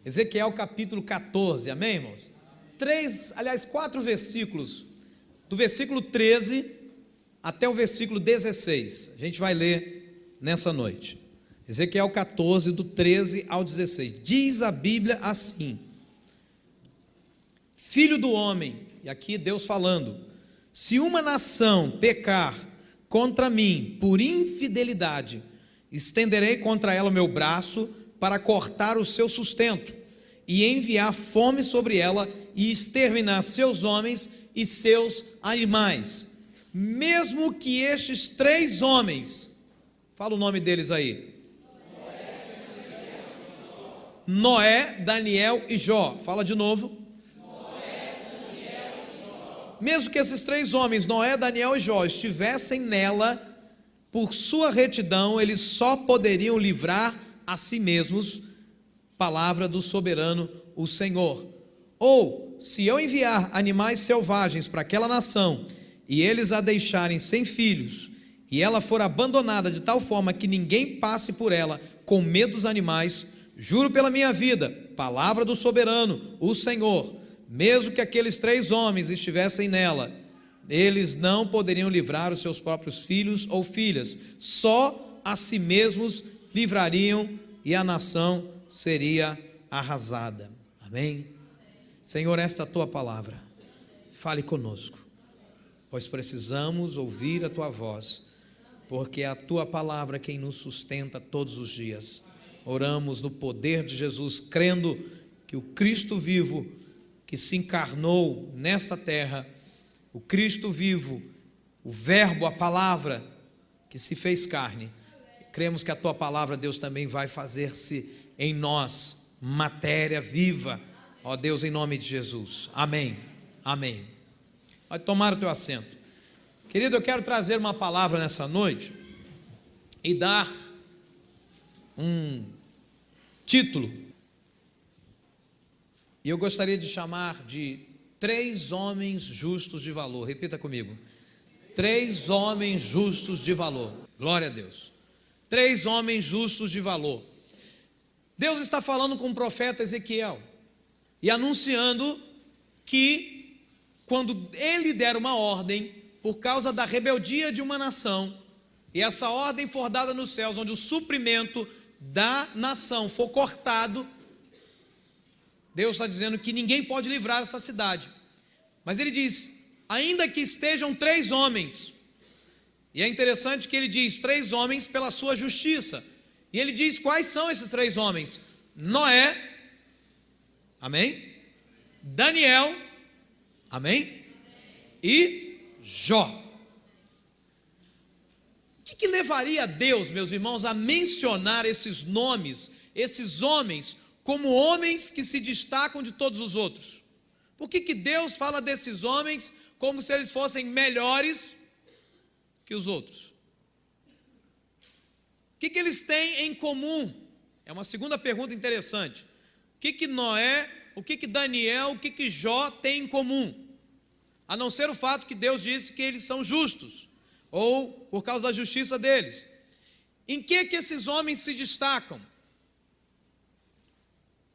Ezequiel capítulo 14, amém, irmãos? 4 versículos, do versículo 13 até o versículo 16, a gente vai ler nessa noite. Ezequiel 14, do 13 ao 16, diz a Bíblia assim: Filho do homem, e aqui Deus falando, se uma nação pecar contra mim por infidelidade, estenderei contra ela o meu braço para cortar o seu sustento e enviar fome sobre ela e exterminar seus homens e seus animais, mesmo que estes 3 homens, fala o nome deles aí, Noé, Daniel e Jó, fala de novo, mesmo que esses 3 homens, Noé, Daniel e Jó, estivessem nela, por sua retidão, eles só poderiam livrar a si mesmos, palavra do soberano, o Senhor. Ou, se eu enviar animais selvagens para aquela nação, e eles a deixarem sem filhos, e ela for abandonada de tal forma que ninguém passe por ela com medo dos animais, juro pela minha vida, palavra do soberano, o Senhor, mesmo que aqueles 3 homens estivessem nela, eles não poderiam livrar os seus próprios filhos ou filhas, só a si mesmos livrariam e a nação seria arrasada. Amém? Senhor, esta é a tua palavra, fale conosco, pois precisamos ouvir a tua voz, porque é a tua palavra quem nos sustenta todos os dias. Oramos no poder de Jesus, crendo que o Cristo vivo, que se encarnou nesta terra, o Cristo vivo, o verbo, a palavra, que se fez carne, cremos que a tua palavra, Deus, também vai fazer-se em nós, matéria viva, ó Deus, em nome de Jesus, amém, amém. Pode tomar o teu assento. Querido, eu quero trazer uma palavra nessa noite, e dar um título, e eu gostaria de chamar de 3 homens justos de valor. Repita comigo: 3 homens justos de valor. Glória a Deus. 3 homens justos de valor. Deus está falando com o profeta Ezequiel e anunciando que quando ele der uma ordem por causa da rebeldia de uma nação, e essa ordem for dada nos céus, onde o suprimento da nação for cortado, Deus está dizendo que ninguém pode livrar essa cidade. Mas ele diz, ainda que estejam 3 homens, e é interessante que ele diz 3 homens pela sua justiça, e ele diz quais são esses 3 homens: Noé, amém? Daniel, amém? E Jó. O que levaria a Deus, meus irmãos, a mencionar esses nomes, esses homens, como homens que se destacam de todos os outros? Por que Deus fala desses homens como se eles fossem melhores que os outros? O que eles têm em comum? É uma segunda pergunta interessante. O que Noé, o que Daniel, o que Jó têm em comum? A não ser o fato que Deus disse que eles são justos, ou por causa da justiça deles. Em que esses homens se destacam?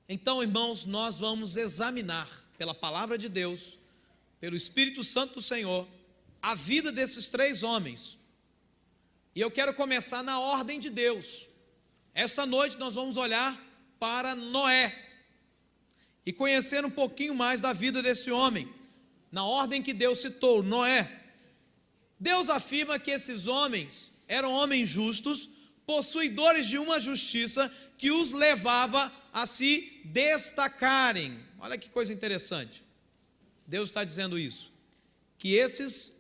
Então, irmãos, nós vamos examinar pela palavra de Deus, pelo Espírito Santo do Senhor, a vida desses 3 homens. E eu quero começar na ordem de Deus. Esta noite nós vamos olhar para Noé e conhecer um pouquinho mais da vida desse homem, na ordem que Deus citou, Noé. Deus afirma que esses homens eram homens justos, possuidores de uma justiça que os levava a se destacarem. Olha que coisa interessante. Deus está dizendo isso, que esses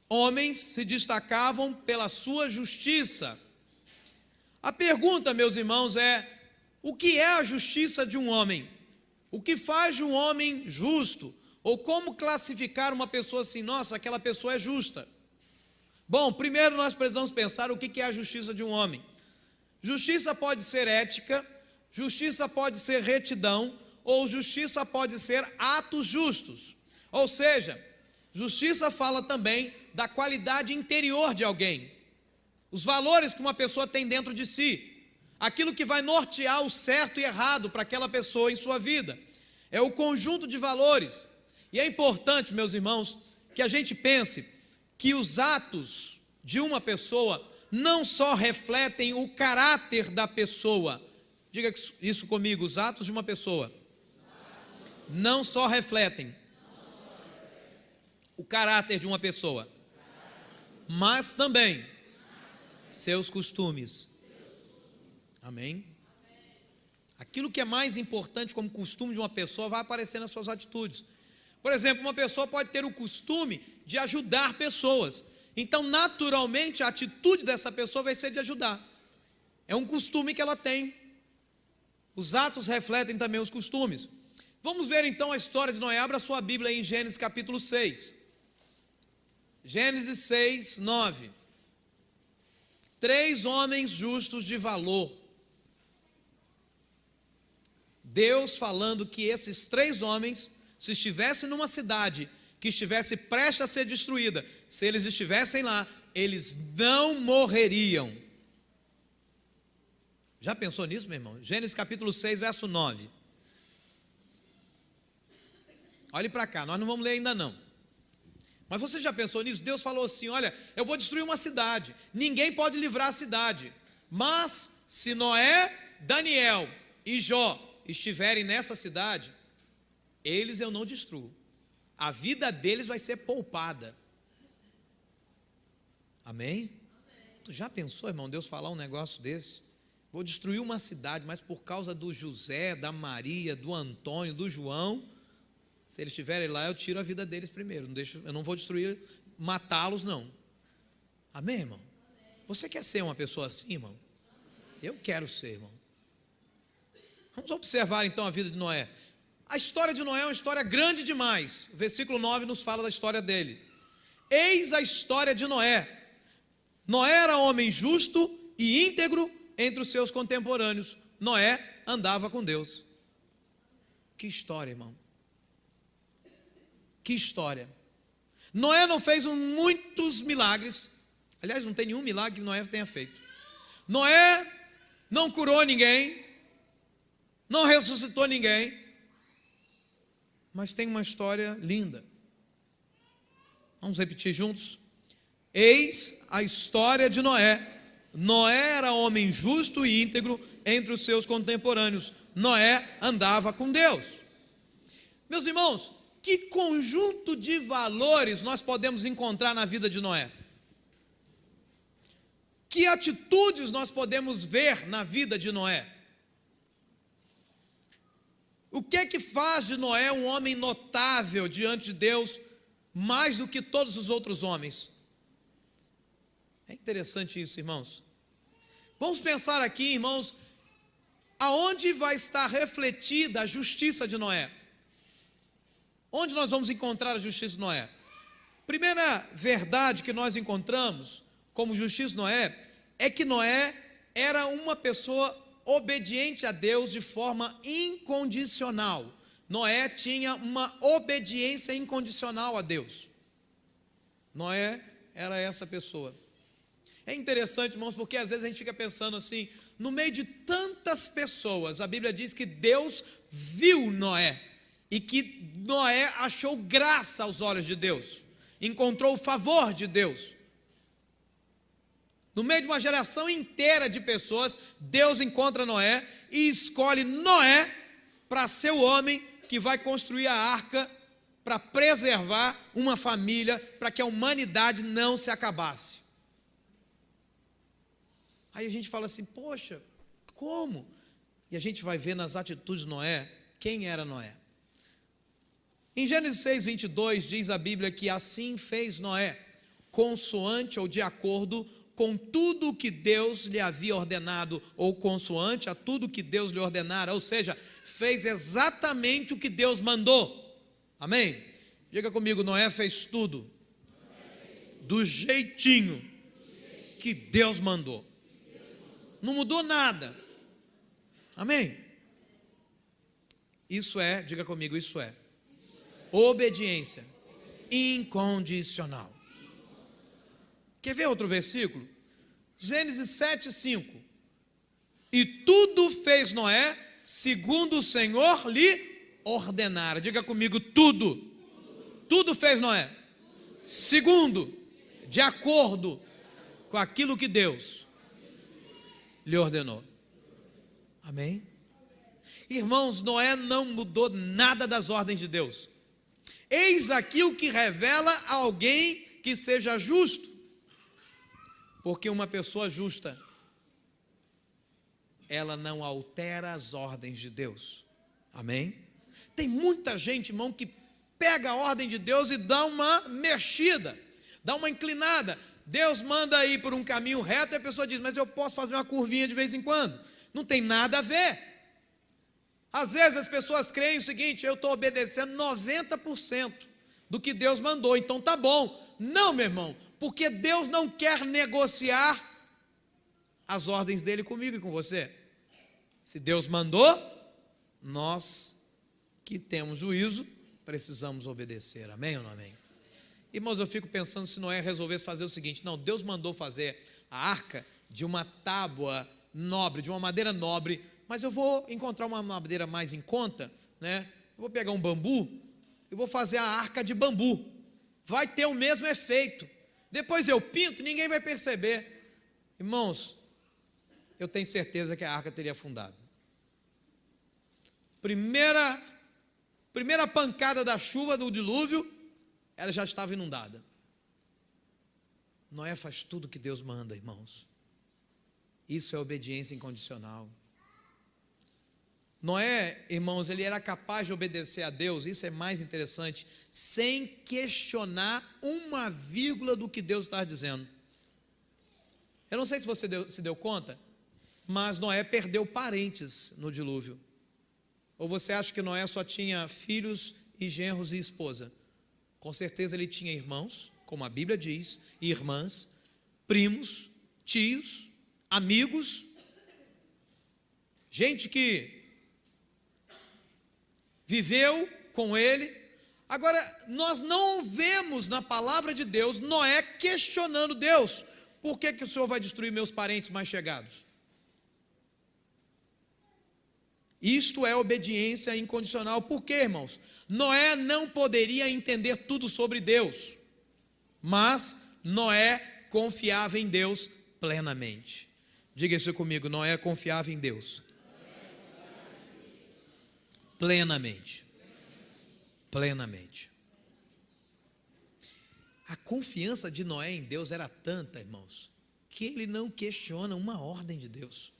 homens se destacavam pela sua justiça. A pergunta, meus irmãos, é: o que é a justiça de um homem? O que faz de um homem justo? Ou como classificar uma pessoa assim? Nossa, aquela pessoa é justa. Bom, primeiro nós precisamos pensar o que é a justiça de um homem. Justiça pode ser ética, justiça pode ser retidão, ou justiça pode ser atos justos. Ou seja, justiça fala também da qualidade interior de alguém, os valores que uma pessoa tem dentro de si. aquilo que vai nortear o certo e errado para aquela pessoa em sua vida. É o conjunto de valores. E é importante, meus irmãos, que a gente pense que os atos de uma pessoa não só refletem o caráter da pessoa. Diga isso comigo, os atos de uma pessoa não só refletem o caráter de uma pessoa, mas também seus costumes. Amém? Aquilo que é mais importante como costume de uma pessoa vai aparecer nas suas atitudes. Por exemplo, uma pessoa pode ter o costume de ajudar pessoas. Então, naturalmente, a atitude dessa pessoa vai ser de ajudar. É um costume que ela tem. Os atos refletem também os costumes. Vamos ver então a história de Noé. Abra sua Bíblia aí em Gênesis capítulo 6. Gênesis 6, 9. 3 homens justos de valor. Deus falando que esses 3 homens, se estivessem numa cidade que estivesse prestes a ser destruída, se eles estivessem lá, eles não morreriam. Já pensou nisso, meu irmão? Gênesis capítulo 6, verso 9. Olhe para cá, nós não vamos ler ainda não. Mas você já pensou nisso? Deus falou assim, olha, eu vou destruir uma cidade, ninguém pode livrar a cidade, mas se Noé, Daniel e Jó estiverem nessa cidade, eles eu não destruo. A vida deles vai ser poupada. Amém? Tu já pensou, irmão, Deus falar um negócio desse? Vou destruir uma cidade, mas por causa do José, da Maria, do Antônio, do João, se eles estiverem lá, eu tiro a vida deles primeiro. Eu não vou destruir, matá-los não. Amém, irmão? Você quer ser uma pessoa assim, irmão? Eu quero ser, irmão. Vamos observar então a vida de Noé. A história de Noé é uma história grande demais. O versículo 9 nos fala da história dele. Eis a história de Noé. Noé era homem justo e íntegro entre os seus contemporâneos. Noé andava com Deus. Que história, irmão. Que história. Noé não fez muitos milagres. Aliás, não tem nenhum milagre que Noé tenha feito. Noé não curou ninguém, não ressuscitou ninguém, mas tem uma história linda. Vamos repetir juntos? Eis a história de Noé. Noé era homem justo e íntegro entre os seus contemporâneos. Noé andava com Deus. Meus irmãos, que conjunto de valores nós podemos encontrar na vida de Noé? Que atitudes nós podemos ver na vida de Noé? O que é que faz de Noé um homem notável diante de Deus, mais do que todos os outros homens? É interessante isso, irmãos. Vamos pensar aqui, irmãos, aonde vai estar refletida a justiça de Noé? Onde nós vamos encontrar a justiça de Noé? Primeira verdade que nós encontramos como justiça de Noé é que Noé era uma pessoa obediente a Deus de forma incondicional. Noé tinha uma obediência incondicional a Deus. Noé era essa pessoa. É interessante, irmãos, porque às vezes a gente fica pensando assim, no meio de tantas pessoas, a Bíblia diz que Deus viu Noé e que Noé achou graça aos olhos de Deus, encontrou o favor de Deus. No meio de uma geração inteira de pessoas, Deus encontra Noé e escolhe Noé para ser o homem que vai construir a arca para preservar uma família, para que a humanidade não se acabasse. Aí a gente fala assim, poxa, como? E a gente vai ver nas atitudes de Noé, quem era Noé. Em Gênesis 6, 22, diz a Bíblia que assim fez Noé, consoante ou de acordo com tudo que Deus lhe havia ordenado, ou consoante a tudo que Deus lhe ordenara, ou seja, fez exatamente o que Deus mandou. Amém? Diga comigo, Noé fez tudo do jeitinho que Deus mandou. Não mudou nada. Amém? Isso é, diga comigo, isso é obediência incondicional. Quer ver outro versículo? Gênesis 7, 5. E tudo fez Noé segundo o Senhor lhe ordenara. Diga comigo, tudo. Tudo fez Noé segundo, de acordo com aquilo que Deus lhe ordenou. Amém? Irmãos, Noé não mudou nada das ordens de Deus. Eis aqui o que revela a alguém que seja justo. Porque uma pessoa justa, ela não altera as ordens de Deus. Amém? Tem muita gente, irmão, que pega a ordem de Deus e dá uma mexida, dá uma inclinada. Deus manda ir por um caminho reto e a pessoa diz, mas eu posso fazer uma curvinha de vez em quando. Não tem nada a ver. Às vezes as pessoas creem o seguinte, eu estou obedecendo 90% do que Deus mandou, então tá bom. Não, meu irmão, porque Deus não quer negociar as ordens dele comigo e com você. Se Deus mandou, nós que temos juízo, precisamos obedecer. Amém ou não amém? Irmãos, eu fico pensando se Noé resolvesse fazer o seguinte, não, Deus mandou fazer a arca de uma tábua nobre, de uma madeira nobre, mas eu vou encontrar uma madeira mais em conta, né? Eu vou pegar um bambu, eu vou fazer a arca de bambu, vai ter o mesmo efeito, depois eu pinto, ninguém vai perceber. Irmãos, eu tenho certeza que a arca teria afundado. Primeira pancada da chuva do dilúvio, ela já estava inundada. Noé faz tudo o que Deus manda, irmãos. Isso é obediência incondicional. Noé, irmãos, ele era capaz de obedecer a Deus, isso é mais interessante, sem questionar uma vírgula do que Deus estava dizendo. Eu não sei se você se deu conta, mas Noé perdeu parentes no dilúvio. Ou você acha que Noé só tinha filhos e genros e esposa? Com certeza ele tinha irmãos, como a Bíblia diz, e irmãs, primos, tios, amigos, gente que viveu com ele. Agora, nós não vemos na palavra de Deus Noé questionando Deus, por que o Senhor vai destruir meus parentes mais chegados? Isto é obediência incondicional. Por quê, irmãos? Noé não poderia entender tudo sobre Deus, mas Noé confiava em Deus plenamente. Diga isso comigo, Noé confiava em Deus plenamente. Plenamente. A confiança de Noé em Deus era tanta, irmãos, que ele não questiona uma ordem de Deus.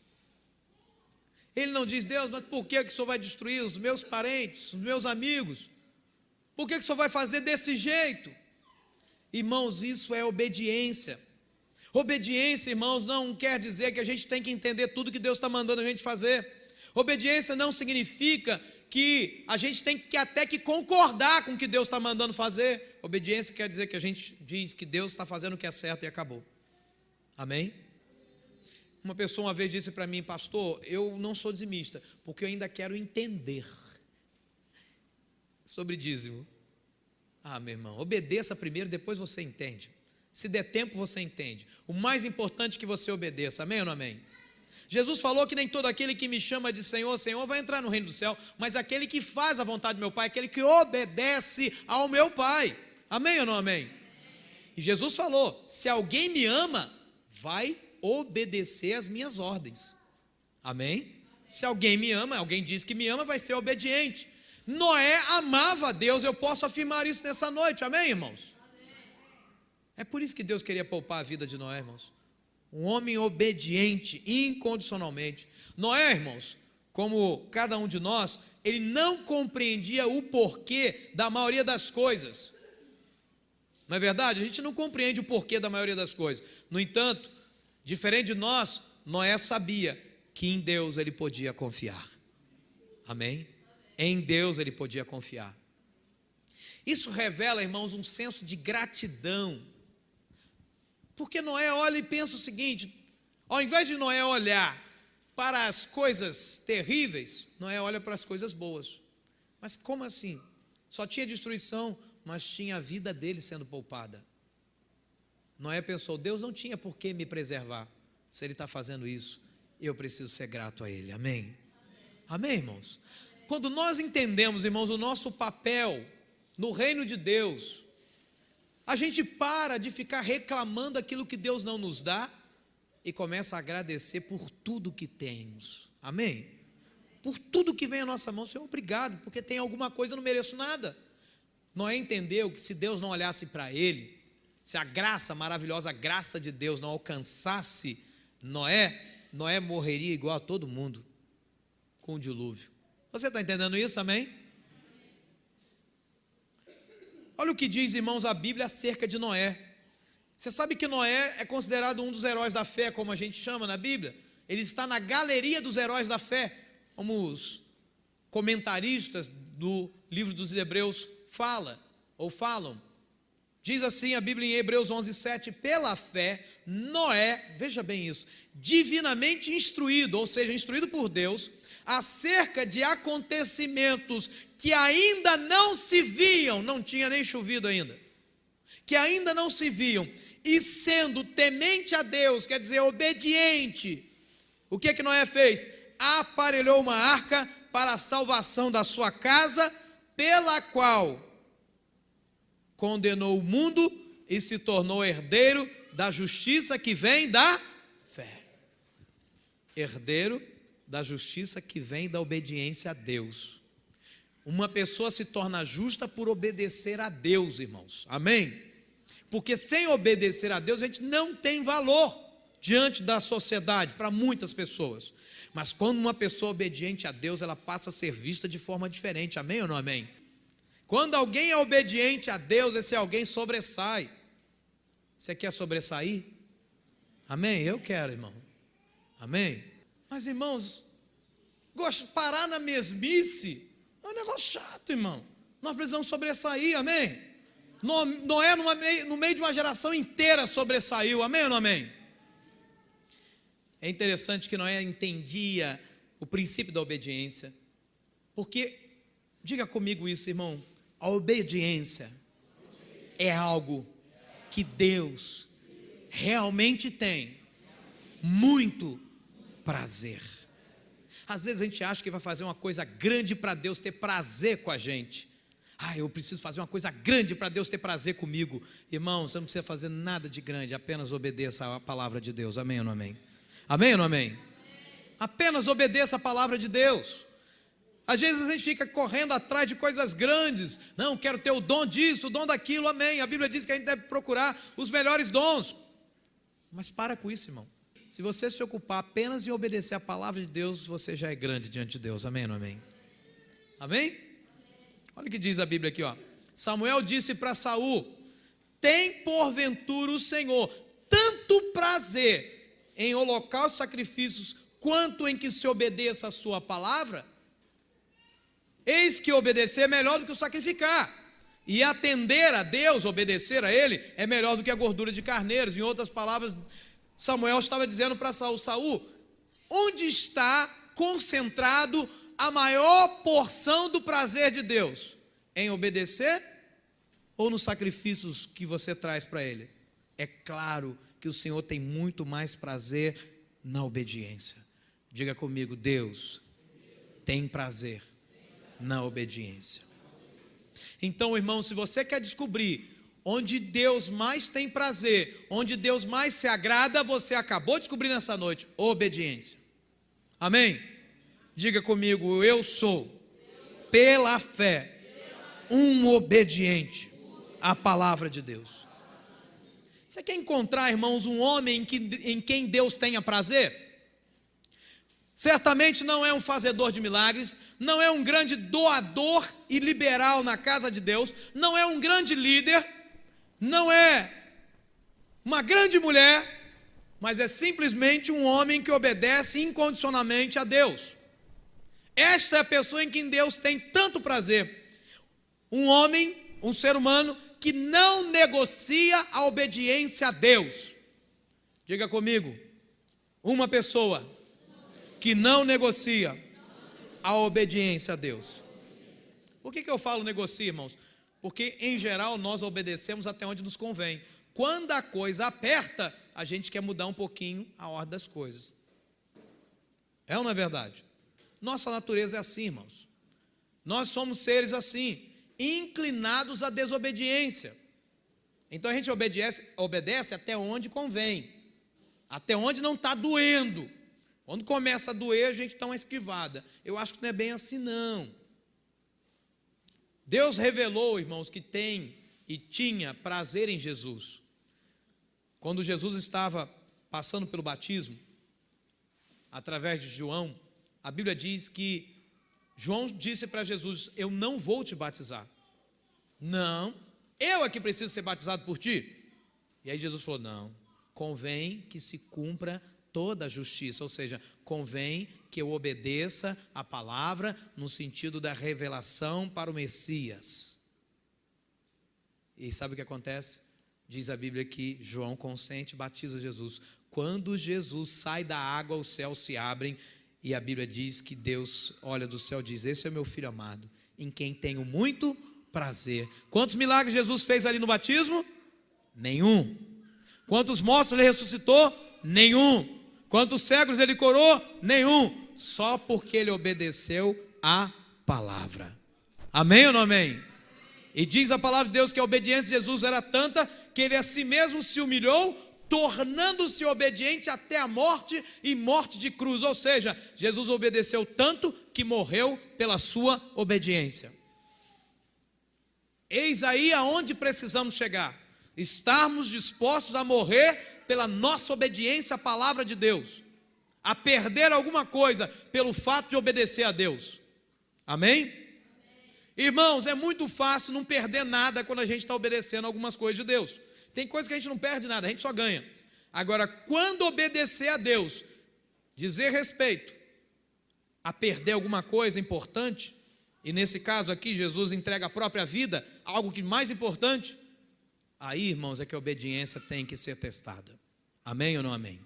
Ele não diz, Deus, mas por que o Senhor vai destruir os meus parentes, os meus amigos? Por que o Senhor vai fazer desse jeito? Irmãos, isso é obediência. Obediência, irmãos, não quer dizer que a gente tem que entender tudo que Deus está mandando a gente fazer. Obediência não significa que a gente tem que até que concordar com o que Deus está mandando fazer. Obediência quer dizer que a gente diz que Deus está fazendo o que é certo e acabou. Amém? Uma pessoa uma vez disse para mim, pastor, eu não sou dizimista, porque eu ainda quero entender sobre dízimo. Ah, meu irmão, obedeça primeiro, depois você entende. Se der tempo, você entende. O mais importante é que você obedeça, amém ou não amém? Jesus falou que nem todo aquele que me chama de Senhor, Senhor, vai entrar no reino do céu, mas aquele que faz a vontade do meu Pai, aquele que obedece ao meu Pai. Amém ou não amém? E Jesus falou, se alguém me ama, vai obedecer as minhas ordens. Amém? Se alguém me ama, alguém diz que me ama, vai ser obediente. Noé amava a Deus, eu posso afirmar isso nessa noite, amém, irmãos? Amém. É por isso que Deus queria poupar a vida de Noé, irmãos. Um homem obediente, incondicionalmente. Noé, irmãos, como cada um de nós, ele não compreendia o porquê da maioria das coisas. Não é verdade? A gente não compreende o porquê da maioria das coisas. No entanto, diferente de nós, Noé sabia que em Deus ele podia confiar. Amém? Em Deus ele podia confiar. Isso revela, irmãos, um senso de gratidão. Porque Noé olha e pensa o seguinte, ao invés de Noé olhar para as coisas terríveis, Noé olha para as coisas boas. Mas como assim? Só tinha destruição, mas tinha a vida dele sendo poupada. Noé pensou, Deus não tinha por que me preservar, se ele está fazendo isso. eu preciso ser grato a Ele, amém? Amém, irmãos? Quando nós entendemos, irmãos, o nosso papel no reino de Deus, a gente para de ficar reclamando aquilo que Deus não nos dá e começa a agradecer por tudo que temos, amém? Por tudo que vem à nossa mão. Senhor, obrigado, porque tem alguma coisa, eu não mereço nada. Noé entendeu que se Deus não olhasse para ele, se a graça, a maravilhosa graça de Deus não alcançasse Noé morreria igual a todo mundo, com o dilúvio. Você está entendendo isso, amém? Olha o que diz, irmãos, a Bíblia acerca de Noé. Você sabe que Noé é considerado um dos heróis da fé, como a gente chama na Bíblia? Ele está na galeria dos heróis da fé, como os comentaristas do livro dos Hebreus falam. Diz assim a Bíblia em Hebreus 11:7, pela fé, Noé, veja bem isso, divinamente instruído, ou seja, instruído por Deus, acerca de acontecimentos que ainda não se viam, não tinha nem chovido ainda, que ainda não se viam, e sendo temente a Deus, quer dizer, obediente, o que Noé fez? Aparelhou uma arca para a salvação da sua casa, pela qual condenou o mundo e se tornou herdeiro da justiça que vem da fé. Herdeiro da justiça que vem da obediência a Deus. Uma pessoa se torna justa por obedecer a Deus, irmãos, amém? Porque sem obedecer a Deus a gente não tem valor diante da sociedade, para muitas pessoas. Mas quando uma pessoa é obediente a Deus, ela passa a ser vista de forma diferente, amém ou não amém? Quando alguém é obediente a Deus, esse alguém sobressai. Você quer sobressair? Amém? Eu quero, irmão. Amém? Mas, irmãos, parar na mesmice é um negócio chato, irmão. Nós precisamos sobressair, amém? Noé, no meio de uma geração inteira, sobressaiu, amém ou não amém? É interessante que Noé entendia o princípio da obediência, porque, diga comigo isso, irmão, a obediência é algo que Deus realmente tem muito prazer. Às vezes a gente acha que vai fazer uma coisa grande para Deus ter prazer com a gente. Eu preciso fazer uma coisa grande para Deus ter prazer comigo. Irmão, você não precisa fazer nada de grande, apenas obedeça a palavra de Deus, amém ou não amém? Amém ou não amém? Apenas obedeça a palavra de Deus. Às vezes a gente fica correndo atrás de coisas grandes. Não, quero ter o dom disso, o dom daquilo, amém. A Bíblia diz que a gente deve procurar os melhores dons. Mas para com isso, irmão. Se você se ocupar apenas em obedecer a palavra de Deus, você já é grande diante de Deus, amém ou não amém? Amém? Olha o que diz a Bíblia aqui, ó. Samuel disse para Saul: tem porventura o Senhor tanto prazer em holocaustos e sacrifícios, quanto em que se obedeça a sua palavra? Eis que obedecer é melhor do que o sacrificar, e atender a Deus, obedecer a Ele, é melhor do que a gordura de carneiros. Em outras palavras, Samuel estava dizendo para Saul: Saul, onde está concentrado a maior porção do prazer de Deus? Em obedecer ou nos sacrifícios que você traz para Ele? É claro que o Senhor tem muito mais prazer na obediência. Diga comigo: Deus tem prazer na obediência. Então, irmão, se você quer descobrir onde Deus mais tem prazer, onde Deus mais se agrada, você acabou de descobrir nessa noite: obediência. Amém? Diga comigo: eu sou, pela fé, um obediente à palavra de Deus. Você quer encontrar, irmãos, um homem em quem Deus tenha prazer? Certamente não é um fazedor de milagres, não é um grande doador e liberal na casa de Deus, não é um grande líder, não é uma grande mulher, mas é simplesmente um homem que obedece incondicionalmente a Deus. Esta é a pessoa em quem Deus tem tanto prazer. Um homem, um ser humano que não negocia a obediência a Deus. Diga comigo: uma pessoa que não negocia a obediência a Deus. Por que eu falo negocia, irmãos? Porque em geral nós obedecemos até onde nos convém. Quando a coisa aperta, a gente quer mudar um pouquinho a ordem das coisas. É ou não é verdade? Nossa natureza é assim, irmãos. Nós somos seres assim, inclinados à desobediência. Então a gente obedece até onde convém, até onde não está doendo. Quando começa a doer, a gente dá uma esquivada. Eu acho que não é bem assim, não. Deus revelou, irmãos, que tem e tinha prazer em Jesus. Quando Jesus estava passando pelo batismo, através de João, a Bíblia diz que João disse para Jesus: eu não vou te batizar. Não, eu é que preciso ser batizado por ti. E aí Jesus falou: não, convém que se cumpra toda a justiça, ou seja, convém que eu obedeça a palavra no sentido da revelação para o Messias. E sabe o que acontece? Diz a Bíblia que João consente e batiza Jesus. Quando Jesus sai da água, os céus se abrem, e a Bíblia diz que Deus olha do céu e diz: esse é meu filho amado, em quem tenho muito prazer. Quantos milagres Jesus fez ali no batismo? Nenhum. Quantos mortos ele ressuscitou? Nenhum. Quantos cegos ele curou? Nenhum. Só porque ele obedeceu à palavra. Amém ou não amém? E diz a palavra de Deus que a obediência de Jesus era tanta que ele a si mesmo se humilhou, tornando-se obediente até a morte e morte de cruz. Ou seja, Jesus obedeceu tanto que morreu pela sua obediência. Eis aí aonde precisamos chegar. Estarmos dispostos a morrer pela nossa obediência à palavra de Deus, a perder alguma coisa pelo fato de obedecer a Deus. Amém? Irmãos, é muito fácil não perder nada quando a gente está obedecendo algumas coisas de Deus. Tem coisa que a gente não perde nada, a gente só ganha. Agora, quando obedecer a Deus, dizer respeito a perder alguma coisa importante, e nesse caso aqui Jesus entrega a própria vida, algo que mais importante, aí, irmãos, é que a obediência tem que ser testada. Amém ou não amém?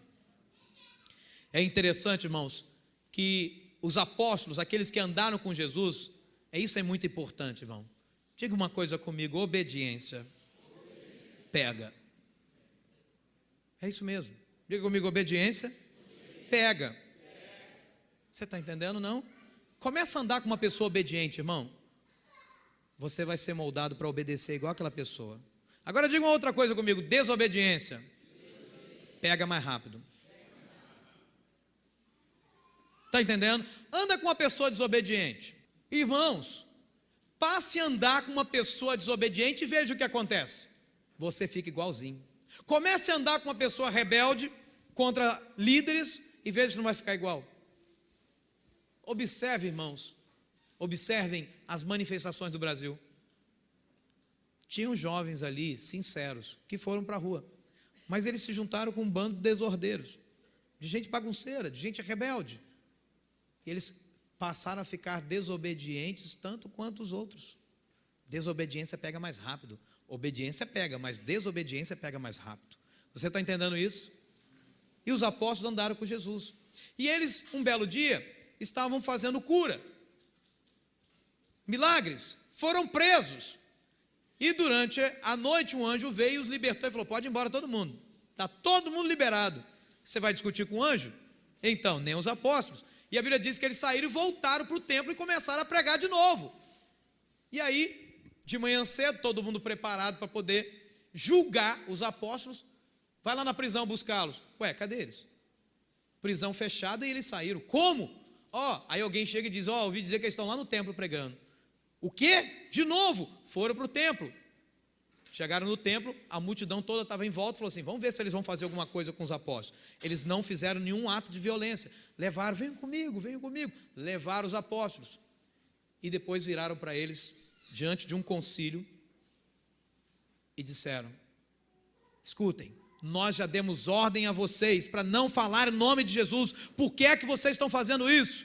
É interessante, irmãos, que os apóstolos, aqueles que andaram com Jesus, isso é muito importante, irmão. Diga uma coisa comigo: obediência pega. É isso mesmo. Diga comigo: obediência pega. Você está entendendo, não? Começa a andar com uma pessoa obediente, irmão. Você vai ser moldado para obedecer igual aquela pessoa. Agora diga uma outra coisa comigo: desobediência pega mais rápido. Está entendendo? Anda com uma pessoa desobediente. Irmãos, passe a andar com uma pessoa desobediente e veja o que acontece. Você fica igualzinho. Comece a andar com uma pessoa rebelde contra líderes e veja se não vai ficar igual. Observe, irmãos, observem as manifestações do Brasil. Tinham jovens ali, sinceros, que foram para a rua, mas eles se juntaram com um bando de desordeiros, de gente bagunceira, de gente rebelde. E eles passaram a ficar desobedientes tanto quanto os outros. Desobediência pega mais rápido. Obediência pega, mas desobediência pega mais rápido. Você está entendendo isso? E os apóstolos andaram com Jesus. E eles, um belo dia, estavam fazendo cura. Milagres. Foram presos. E durante a noite um anjo veio e os libertou e falou: pode ir embora todo mundo. Está todo mundo liberado. Você vai discutir com o anjo? Então, nem os apóstolos. E a Bíblia diz que eles saíram e voltaram para o templo e começaram a pregar de novo. E aí, de manhã cedo, todo mundo preparado para poder julgar os apóstolos. Vai lá na prisão buscá-los. Ué, cadê eles? Prisão fechada e eles saíram. Como? Aí alguém chega e diz: ouvi dizer que eles estão lá no templo pregando. O quê? De novo, foram para o templo. Chegaram no templo, a multidão toda estava em volta, falou assim: vamos ver se eles vão fazer alguma coisa com os apóstolos. Eles não fizeram nenhum ato de violência. Levaram: venham comigo. Levaram os apóstolos. E depois viraram para eles, diante de um concílio, e disseram: escutem, nós já demos ordem a vocês para não falar em nome de Jesus. Por que é que vocês estão fazendo isso?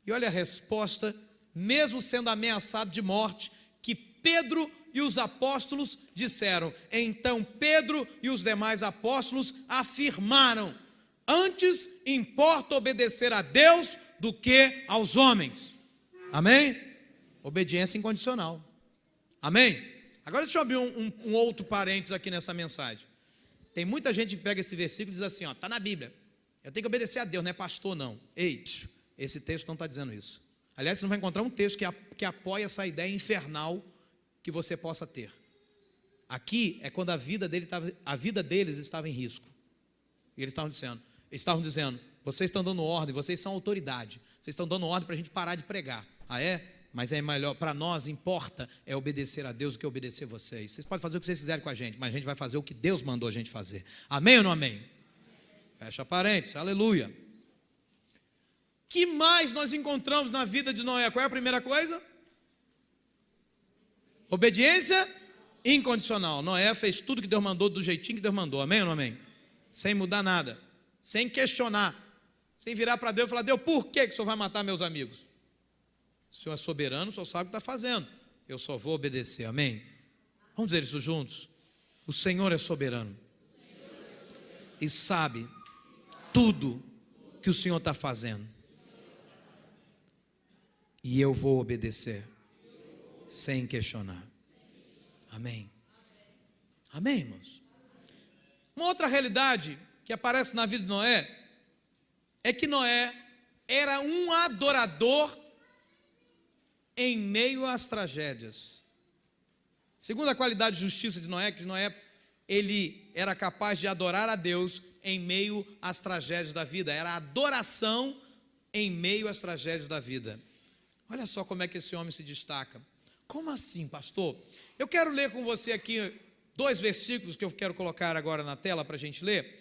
E olha a resposta, mesmo sendo ameaçado de morte, que Pedro e os apóstolos disseram. Então Pedro e os demais apóstolos afirmaram: antes importa obedecer a Deus do que aos homens. Amém? Obediência incondicional. Amém? Agora deixa eu abrir um outro parênteses aqui nessa mensagem. Tem muita gente que pega esse versículo e diz assim: está na Bíblia. Eu tenho que obedecer a Deus, não é pastor não. Ei, esse texto não está dizendo isso. Aliás, você não vai encontrar um texto que apoia essa ideia infernal que você possa ter. Aqui é quando a vida deles estava em risco. E eles estavam dizendo, vocês estão dando ordem, vocês são autoridade. Vocês estão dando ordem para a gente parar de pregar. Ah, é? Mas é melhor, para nós importa é obedecer a Deus do que obedecer vocês. Vocês podem fazer o que vocês quiserem com a gente, mas a gente vai fazer o que Deus mandou a gente fazer. Amém ou não amém? Fecha parênteses, aleluia. Que mais nós encontramos na vida de Noé? Qual é a primeira coisa? Obediência incondicional. Noé fez tudo que Deus mandou do jeitinho que Deus mandou. Amém ou não amém? Sem mudar nada, sem questionar, sem virar para Deus e falar, Deus, por que o Senhor vai matar meus amigos? O Senhor é soberano, o Senhor sabe o que está fazendo. Eu só vou obedecer, amém? Vamos dizer isso juntos? O Senhor é soberano e sabe tudo que o Senhor está fazendo. E eu vou obedecer sem questionar. Amém? Amém, irmãos? Uma outra realidade que aparece na vida de Noé é que Noé era um adorador em meio às tragédias. Segundo a qualidade de justiça de Noé, que Noé, ele era capaz de adorar a Deus em meio às tragédias da vida. Era adoração em meio às tragédias da vida. Olha só como é que esse homem se destaca. Como assim, pastor? Eu quero ler com você aqui 2 versículos que eu quero colocar agora na tela para a gente ler.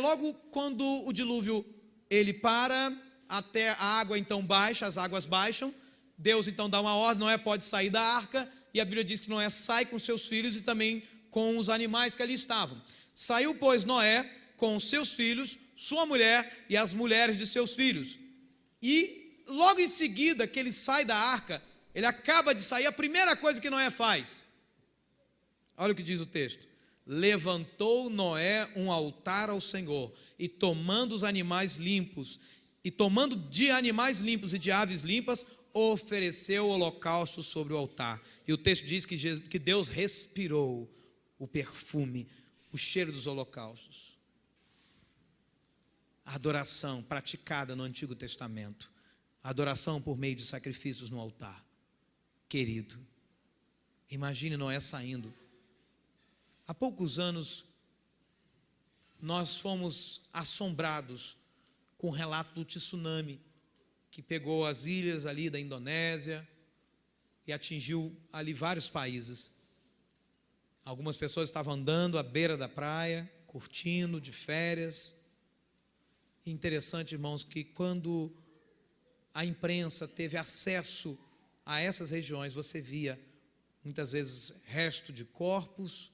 Logo quando o dilúvio ele para, até a água então baixa, as águas baixam. Deus então dá uma ordem, Noé pode sair da arca, e a Bíblia diz que Noé sai com seus filhos e também com os animais que ali estavam. Saiu, pois, Noé com os seus filhos, sua mulher e as mulheres de seus filhos. E logo em seguida que ele sai da arca, ele acaba de sair, a primeira coisa que Noé faz, olha o que diz o texto: levantou Noé um altar ao Senhor, e tomando de animais limpos e de aves limpas, ofereceu holocausto sobre o altar. E o texto diz que Deus respirou o perfume, o cheiro dos holocaustos. A adoração praticada no Antigo Testamento, a adoração por meio de sacrifícios no altar. Querido, imagine Noé saindo. Há poucos anos nós fomos assombrados com o relato do tsunami que pegou as ilhas ali da Indonésia e atingiu ali vários países. Algumas pessoas estavam andando à beira da praia, curtindo, de férias. E interessante, irmãos, que quando a imprensa teve acesso a essas regiões, você via muitas vezes resto de corpos,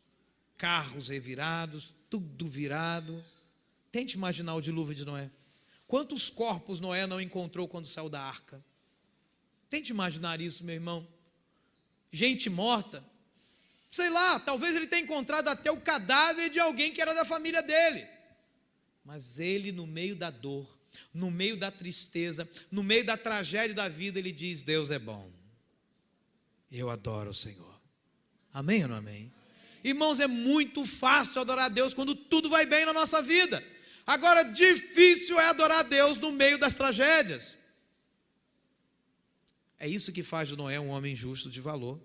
carros revirados, tudo virado. Tente imaginar o dilúvio de Noé. Quantos corpos Noé não encontrou quando saiu da arca? Tente imaginar isso, meu irmão. Gente morta. Sei lá, talvez ele tenha encontrado até o cadáver de alguém que era da família dele. Mas ele, no meio da dor, no meio da tristeza, no meio da tragédia da vida, ele diz: Deus é bom. Eu adoro o Senhor. Amém ou não amém? Irmãos, é muito fácil adorar a Deus quando tudo vai bem na nossa vida. Agora, difícil é adorar a Deus no meio das tragédias. É isso que faz de Noé um homem justo de valor.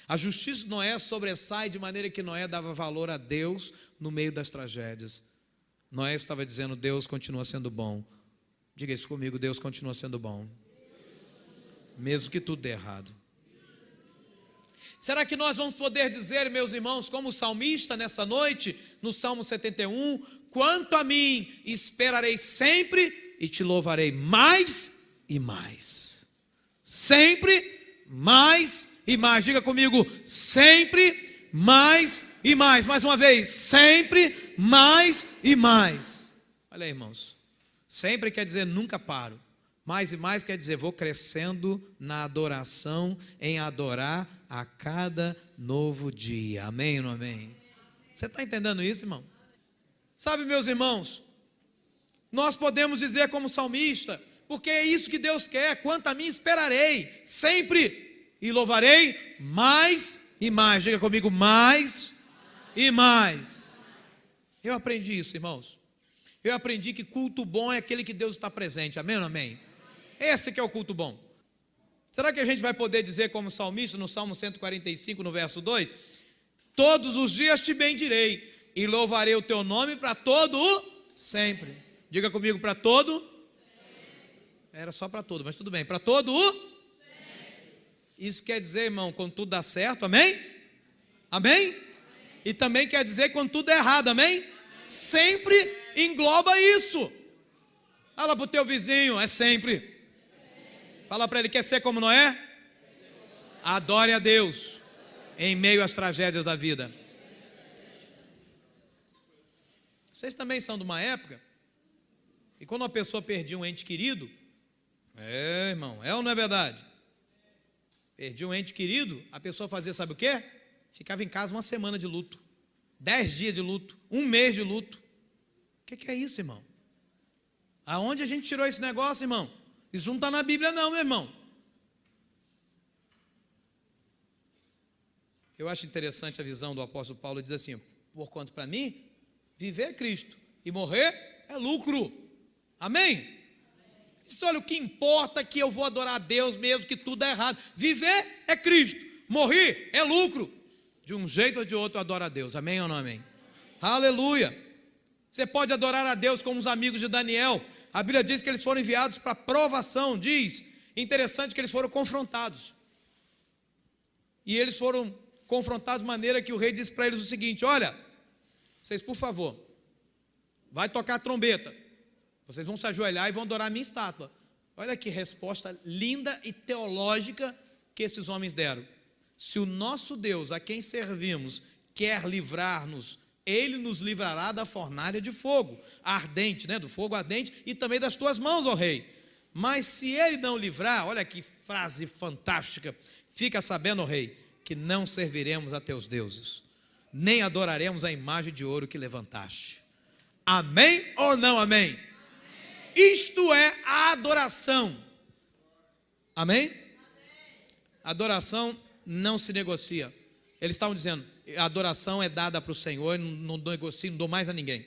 A justiça de Noé sobressai de maneira que Noé dava valor a Deus no meio das tragédias. Noé estava dizendo: Deus continua sendo bom. Diga isso comigo: Deus continua sendo bom, mesmo que tudo dê errado. Será que nós vamos poder dizer, meus irmãos, como o salmista nessa noite, no Salmo 71, quanto a mim, esperarei sempre e te louvarei mais e mais. Sempre mais e mais. Diga comigo: sempre mais e mais. Mais uma vez: sempre mais e mais. Olha aí, irmãos. Sempre quer dizer nunca paro. Mais e mais quer dizer vou crescendo na adoração, em adorar a cada novo dia. Amém ou não amém? Você está entendendo isso, irmão? Sabe, meus irmãos, nós podemos dizer como salmista, porque é isso que Deus quer: quanto a mim esperarei sempre e louvarei mais e mais. Diga comigo: mais e mais. Eu aprendi isso, irmãos. Eu aprendi que culto bom é aquele que Deus está presente, amém ou não amém? Esse que é o culto bom. Será que a gente vai poder dizer como salmista no Salmo 145, no verso 2? Todos os dias te bendirei e louvarei o teu nome para todo o sempre. Diga comigo, para todo? Era só para todo, mas tudo bem. Para todo o? Isso quer dizer, irmão, quando tudo dá certo, amém? Amém? E também quer dizer quando tudo é errado, amém? Sempre engloba isso. Fala para o teu vizinho, é sempre. Fala para ele, quer ser como Noé? Adore a Deus em meio às tragédias da vida. Vocês também são de uma época e quando uma pessoa perdia um ente querido, irmão, é ou não é verdade? Perdia um ente querido, a pessoa fazia sabe o quê? Ficava em casa uma semana de luto, 10 dias de luto, um mês de luto. O que é isso, irmão? Aonde a gente tirou esse negócio, irmão? Isso não está na Bíblia não, meu irmão. Eu acho interessante a visão do apóstolo Paulo, diz assim, porquanto para mim, viver é Cristo e morrer é lucro. Amém? Diz, olha, o que importa é que eu vou adorar a Deus mesmo que tudo é errado. Viver é Cristo, morrer é lucro. De um jeito ou de outro eu adoro a Deus, amém ou não amém? Aleluia. Você pode adorar a Deus como os amigos de Daniel. A Bíblia diz que eles foram enviados para provação, diz, interessante que eles foram confrontados. E eles foram confrontados de maneira que o rei disse para eles o seguinte, olha, vocês por favor, vai tocar a trombeta, vocês vão se ajoelhar e vão adorar a minha estátua. Olha que resposta linda e teológica que esses homens deram. Se o nosso Deus, a quem servimos, quer livrar-nos, Ele nos livrará da fornalha de fogo ardente, do fogo ardente e também das tuas mãos, ó rei. Mas se Ele não livrar, olha que frase fantástica, fica sabendo, ó rei, que não serviremos a teus deuses, nem adoraremos a imagem de ouro que levantaste. Amém ou não amém? Amém. Isto é a adoração. Amém? Amém. Adoração não se negocia. Eles estavam dizendo, a adoração é dada para o Senhor, não negocio, não dou mais a ninguém.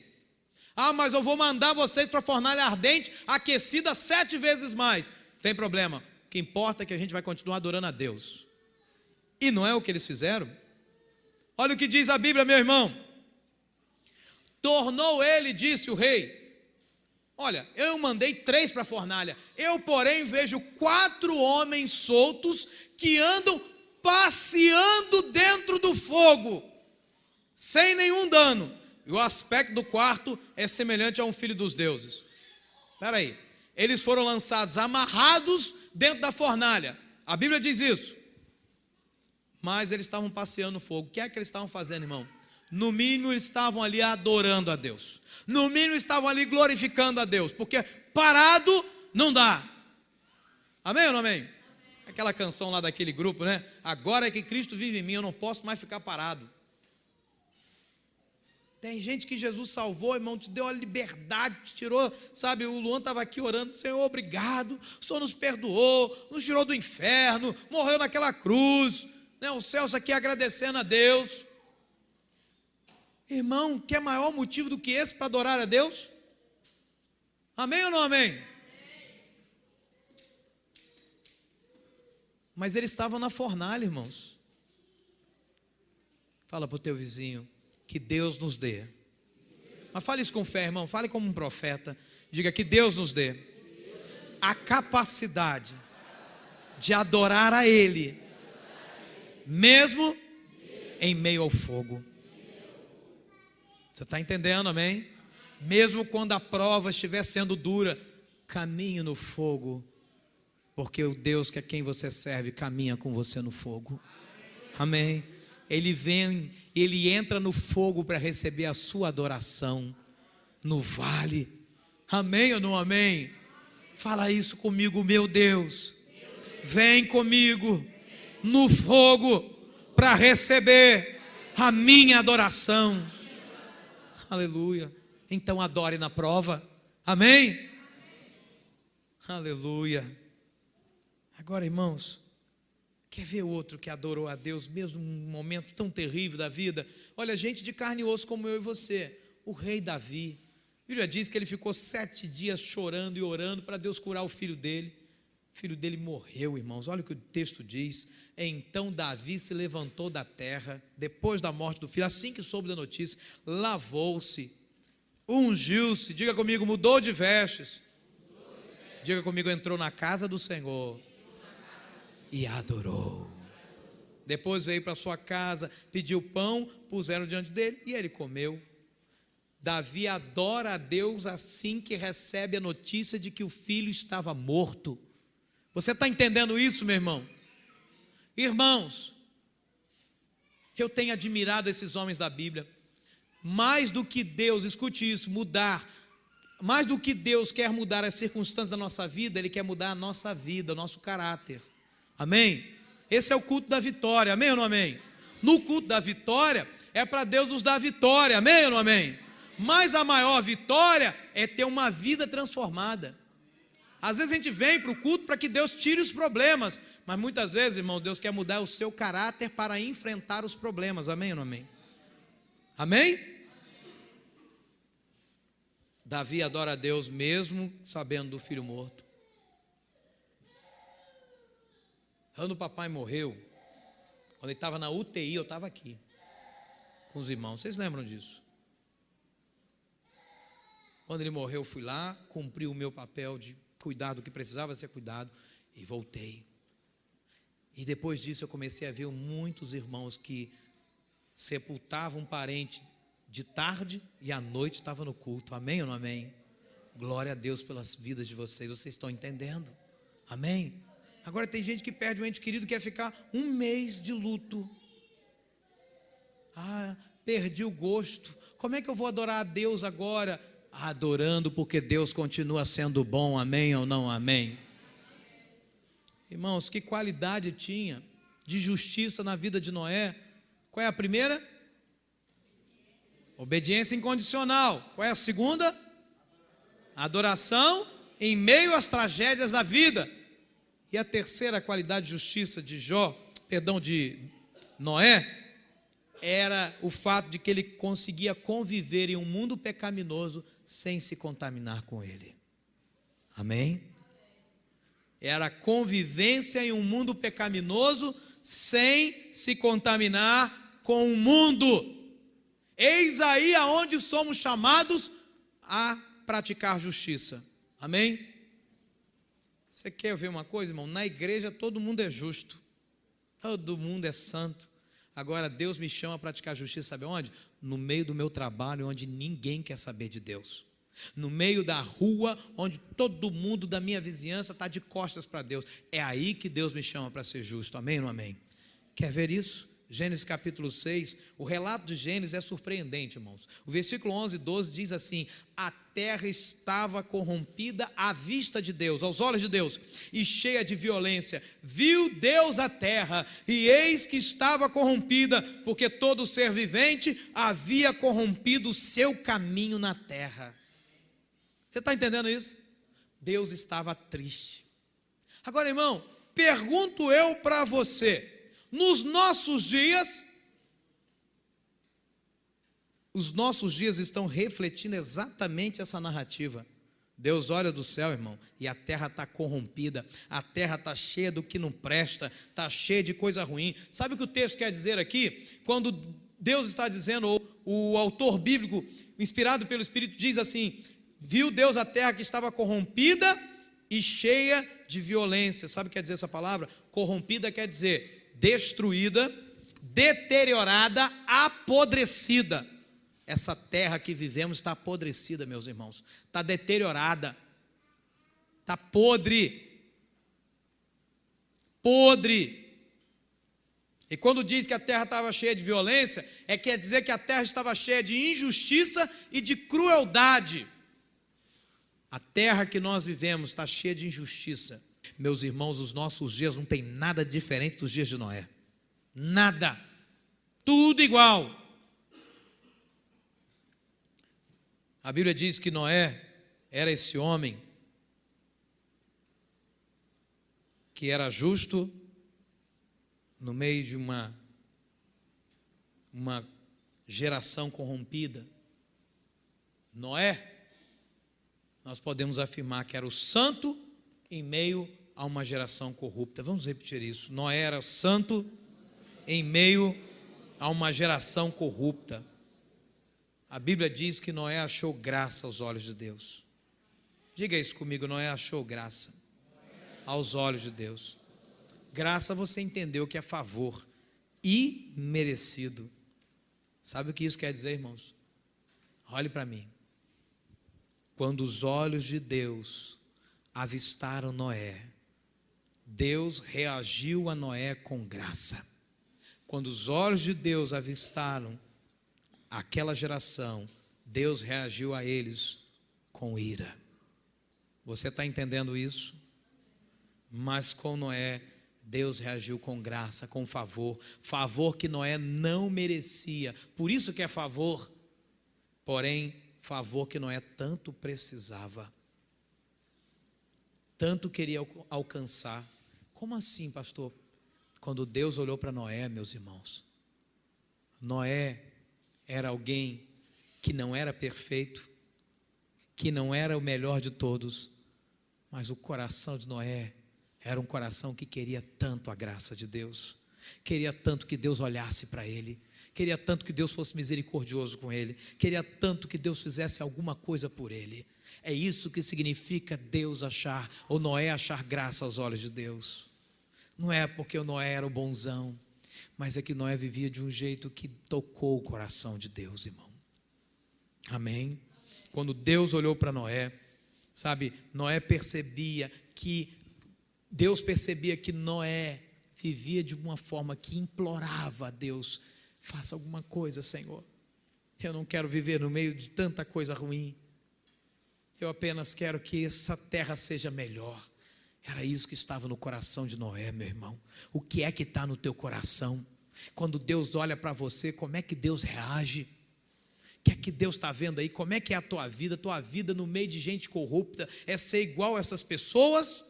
Mas eu vou mandar vocês para a fornalha ardente, aquecida 7 vezes mais. Não tem problema, o que importa é que a gente vai continuar adorando a Deus. E não é o que eles fizeram? Olha o que diz a Bíblia, meu irmão. Tornou ele, disse o rei, olha, eu mandei 3 para a fornalha, eu porém vejo 4 homens soltos que andam passeando dentro do fogo, sem nenhum dano, e o aspecto do quarto é semelhante a um filho dos deuses. Espera aí, eles foram lançados amarrados dentro da fornalha, a Bíblia diz isso, mas eles estavam passeando no fogo. O que é que eles estavam fazendo, irmão? No mínimo eles estavam ali adorando a Deus, no mínimo estavam ali glorificando a Deus, porque parado não dá. Amém ou não amém? Aquela canção lá daquele grupo, agora é que Cristo vive em mim, eu não posso mais ficar parado. Tem gente que Jesus salvou, irmão, te deu a liberdade, te tirou, sabe, o Luan estava aqui orando, Senhor, obrigado, o Senhor nos perdoou, nos tirou do inferno, morreu naquela cruz, o Celso aqui agradecendo a Deus. Irmão, quer maior motivo do que esse para adorar a Deus? Amém ou não amém? Mas eles estavam na fornalha, irmãos. Fala para o teu vizinho, que Deus nos dê. Mas fale isso com fé, irmão, fale como um profeta. Diga que Deus nos dê a capacidade de adorar a Ele, mesmo em meio ao fogo. Você está entendendo, amém? Mesmo quando a prova estiver sendo dura, caminhe no fogo, porque o Deus que é quem você serve caminha com você no fogo. Amém? Ele vem, ele entra no fogo para receber a sua adoração no vale. Amém ou não amém? Fala isso comigo, meu Deus. Vem comigo no fogo para receber a minha adoração. Aleluia. Então adore na prova. Amém? Aleluia. Agora, irmãos, quer ver outro que adorou a Deus mesmo num momento tão terrível da vida? Olha, gente de carne e osso como eu e você, o rei Davi. Bíblia diz que ele ficou 7 dias chorando e orando para Deus curar o filho dele. O filho dele morreu, irmãos. Olha o que o texto diz. Então Davi se levantou da terra, depois da morte do filho, assim que soube da notícia, lavou-se, ungiu-se, diga comigo, mudou de vestes. Diga comigo, entrou na casa do Senhor e adorou. Depois veio para sua casa, pediu pão, puseram diante dele e ele comeu. Davi adora a Deus assim que recebe a notícia de que o filho estava morto. Você está entendendo isso, meu irmão? Irmãos, eu tenho admirado esses homens da Bíblia. Mais do que Deus, escute isso, mudar, mais do que Deus quer mudar as circunstâncias da nossa vida, Ele quer mudar a nossa vida, o nosso caráter. Amém? Esse é o culto da vitória, amém ou não amém? No culto da vitória, é para Deus nos dar vitória, amém ou não amém? Mas a maior vitória é ter uma vida transformada. Às vezes a gente vem para o culto para que Deus tire os problemas, mas muitas vezes, irmão, Deus quer mudar o seu caráter para enfrentar os problemas, amém ou não amém? Amém? Davi adora a Deus mesmo sabendo do filho morto. Quando o papai morreu, quando ele estava na UTI, eu estava aqui com os irmãos, vocês lembram disso? Quando ele morreu, eu fui lá, cumpri o meu papel de cuidar do que precisava ser cuidado e voltei. E depois disso eu comecei a ver muitos irmãos que sepultavam um parente de tarde e à noite estavam no culto, amém ou não amém? Glória a Deus pelas vidas de vocês, vocês estão entendendo? Amém? Agora tem gente que perde um ente querido que quer ficar um mês de luto. Perdi o gosto, como é que eu vou adorar a Deus agora? Adorando porque Deus continua sendo bom, amém ou não amém? Irmãos, que qualidade tinha de justiça na vida de Noé? Qual é a primeira? Obediência incondicional. Qual é a segunda? Adoração em meio às tragédias da vida. E a terceira qualidade de justiça de de Noé, era o fato de que ele conseguia conviver em um mundo pecaminoso sem se contaminar com ele. Amém? Era a convivência em um mundo pecaminoso sem se contaminar com o mundo. Eis aí aonde somos chamados a praticar justiça. Amém? Você quer ver uma coisa, irmão? Na igreja todo mundo é justo, todo mundo é santo. Agora Deus me chama a praticar justiça, sabe onde? No meio do meu trabalho, onde ninguém quer saber de Deus. No meio da rua, onde todo mundo da minha vizinhança está de costas para Deus. É aí que Deus me chama para ser justo, amém ou não amém? Quer ver isso? Gênesis capítulo 6, o relato de Gênesis é surpreendente, irmãos. O versículo 11 e 12 diz assim: a terra estava corrompida à vista de Deus, aos olhos de Deus, e cheia de violência. Viu Deus a terra, e eis que estava corrompida, porque todo ser vivente havia corrompido o seu caminho na terra. Você está entendendo isso? Deus estava triste. Agora, irmão, pergunto eu para você, nos nossos dias, os nossos dias estão refletindo exatamente essa narrativa. Deus olha do céu, irmão, e a terra está corrompida, a terra está cheia do que não presta, está cheia de coisa ruim. Sabe o que o texto quer dizer aqui? Quando Deus está dizendo, ou o autor bíblico, inspirado pelo Espírito, diz assim: viu Deus a terra que estava corrompida e cheia de violência. Sabe o que quer dizer essa palavra? Corrompida quer dizer destruída, deteriorada, apodrecida. Essa terra que vivemos está apodrecida, meus irmãos, está deteriorada, está podre. E quando diz que a terra estava cheia de violência, quer dizer que a terra estava cheia de injustiça e de crueldade. A terra que nós vivemos está cheia de injustiça. Meus irmãos, os nossos dias não tem nada diferente dos dias de Noé. Nada. Tudo igual. A Bíblia diz que Noé era esse homem que era justo no meio de uma geração corrompida. Noé nós podemos afirmar que era o santo em meio a uma geração corrupta. Vamos repetir isso. Noé era santo em meio a uma geração corrupta. A Bíblia diz que Noé achou graça aos olhos de Deus. Diga isso comigo, Noé achou graça aos olhos de Deus. Graça, você entendeu que é favor imerecido. Sabe o que isso quer dizer, irmãos? Olhe para mim. Quando os olhos de Deus avistaram Noé, Deus reagiu a Noé com graça. Quando os olhos de Deus avistaram aquela geração, Deus reagiu a eles com ira. Você está entendendo isso? Mas com Noé, Deus reagiu com graça, com favor. Favor que Noé não merecia. Por isso que é favor. Porém, favor que Noé tanto precisava. Tanto queria alcançar. Como assim, pastor? Quando Deus olhou para Noé, meus irmãos, Noé era alguém que não era perfeito, que não era o melhor de todos, mas o coração de Noé era um coração que queria tanto a graça de Deus, queria tanto que Deus olhasse para ele, queria tanto que Deus fosse misericordioso com ele, queria tanto que Deus fizesse alguma coisa por ele. É isso que significa Deus achar, ou Noé achar graça aos olhos de Deus. Não é porque o Noé era o bonzão, mas é que Noé vivia de um jeito que tocou o coração de Deus, irmão. Amém? Quando Deus olhou para Noé, sabe, Noé percebia que, Deus percebia que Noé vivia de uma forma que implorava a Deus: faça alguma coisa, Senhor. Eu não quero viver no meio de tanta coisa ruim. Eu apenas quero que essa terra seja melhor. Era isso que estava no coração de Noé, meu irmão. O que é que está no teu coração? Quando Deus olha para você, como é que Deus reage? O que é que Deus está vendo aí? Como é que é a tua vida? Tua vida no meio de gente corrupta é ser igual a essas pessoas?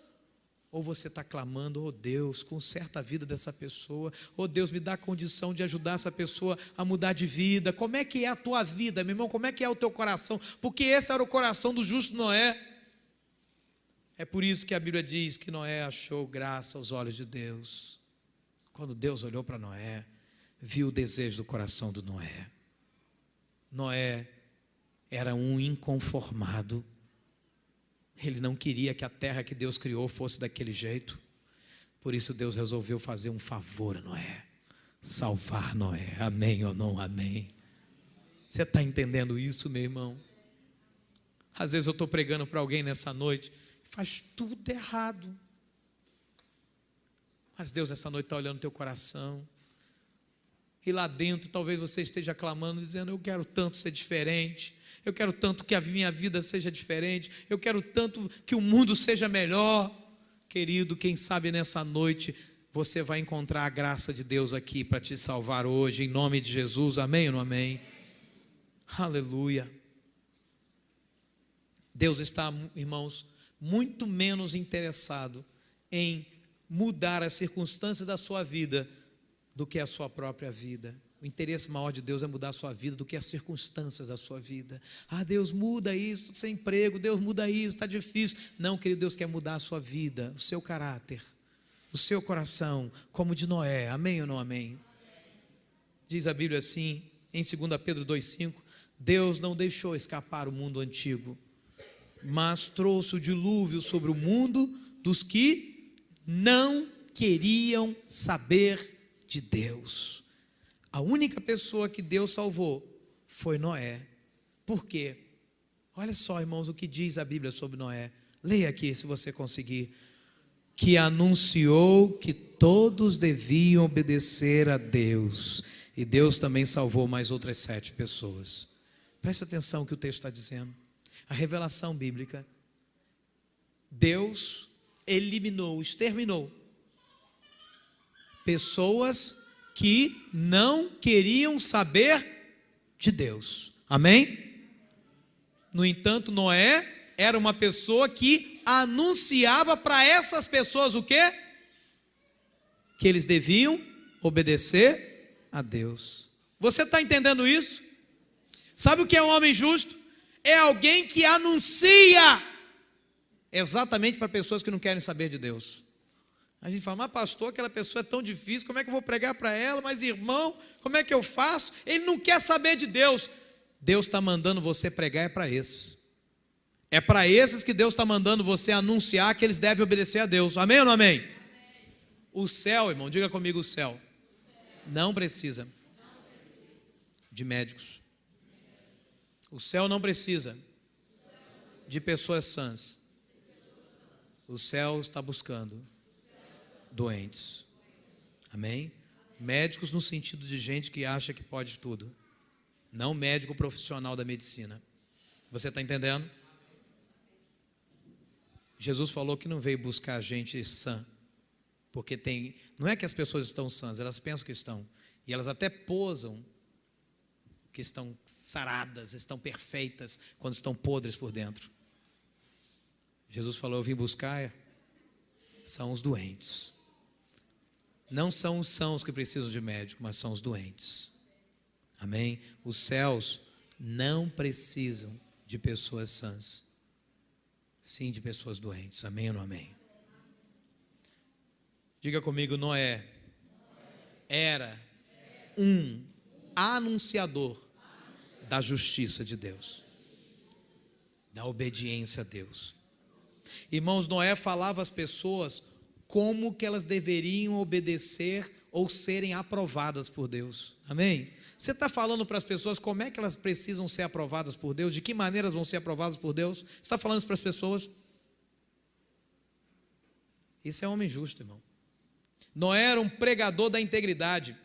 Ou você está clamando: oh Deus, conserta a vida dessa pessoa, oh Deus, me dá a condição de ajudar essa pessoa a mudar de vida. Como é que é a tua vida, meu irmão? Como é que é o teu coração? Porque esse era o coração do justo Noé. É por isso que a Bíblia diz que Noé achou graça aos olhos de Deus. Quando Deus olhou para Noé, viu o desejo do coração do Noé. Noé era um inconformado. Ele não queria que a terra que Deus criou fosse daquele jeito. Por isso Deus resolveu fazer um favor a Noé, salvar Noé. Amém ou não amém? Você está entendendo isso, meu irmão? Às vezes eu estou pregando para alguém nessa noite, faz tudo errado, mas Deus nessa noite está olhando o teu coração. E lá dentro talvez você esteja clamando, dizendo: eu quero tanto ser diferente, eu quero tanto que a minha vida seja diferente, eu quero tanto que o mundo seja melhor. Querido, quem sabe nessa noite você vai encontrar a graça de Deus aqui para te salvar hoje, em nome de Jesus. Amém ou não amém? Aleluia. Deus está, irmãos, muito menos interessado em mudar as circunstâncias da sua vida do que a sua própria vida. O interesse maior de Deus é mudar a sua vida do que as circunstâncias da sua vida. Ah, Deus muda isso, estou sem emprego, Deus muda isso, está difícil. Não, querido, Deus quer mudar a sua vida, o seu caráter, o seu coração, como o de Noé. Amém ou não amém? Diz a Bíblia assim, em 2 Pedro 2,5, Deus não deixou escapar o mundo antigo, mas trouxe o dilúvio sobre o mundo dos que não queriam saber de Deus. A única pessoa que Deus salvou foi Noé. Por quê? Olha só, irmãos, o que diz a Bíblia sobre Noé. Leia aqui, se você conseguir. Que anunciou que todos deviam obedecer a Deus. E Deus também salvou mais outras 7 pessoas. Presta atenção no que o texto está dizendo. A revelação bíblica. Deus eliminou, exterminou pessoas que não queriam saber de Deus. Amém? No entanto, Noé era uma pessoa que anunciava para essas pessoas o quê? Que eles deviam obedecer a Deus. Você está entendendo isso? Sabe o que é um homem justo? é alguém que anuncia, exatamente para pessoas que não querem saber de Deus. A gente fala, mas pastor, aquela pessoa é tão difícil, como é que eu vou pregar para ela? Mas irmão, como é que eu faço? Ele não quer saber de Deus. Deus está mandando você pregar, é para esses. É para esses que Deus está mandando você anunciar que eles devem obedecer a Deus. Amém ou não amém? Amém. O céu, irmão, diga comigo, o céu não precisa de médicos. O céu não precisa de pessoas sãs. O céu está buscando doentes. Amém? Médicos no sentido de gente que acha que pode tudo. Não médico profissional da medicina. Você está entendendo? Jesus falou que não veio buscar gente sã. Porque não é que as pessoas estão sãs, elas pensam que estão. E elas até posam que estão saradas, estão perfeitas, quando estão podres por dentro. Jesus falou, eu vim buscar são os doentes. Não são os sãos que precisam de médico, mas são os doentes. Amém? Os céus não precisam de pessoas sãs, sim de pessoas doentes. Amém ou não amém? Diga comigo, Noé era um anunciador da justiça de Deus, da obediência a Deus. Irmãos, Noé falava às pessoas como que elas deveriam obedecer ou serem aprovadas por Deus. Amém? Você está falando para as pessoas como é que elas precisam ser aprovadas por Deus, de que maneiras vão ser aprovadas por Deus? Você está falando isso para as pessoas? Isso é homem justo, irmão. Noé era um pregador da integridade.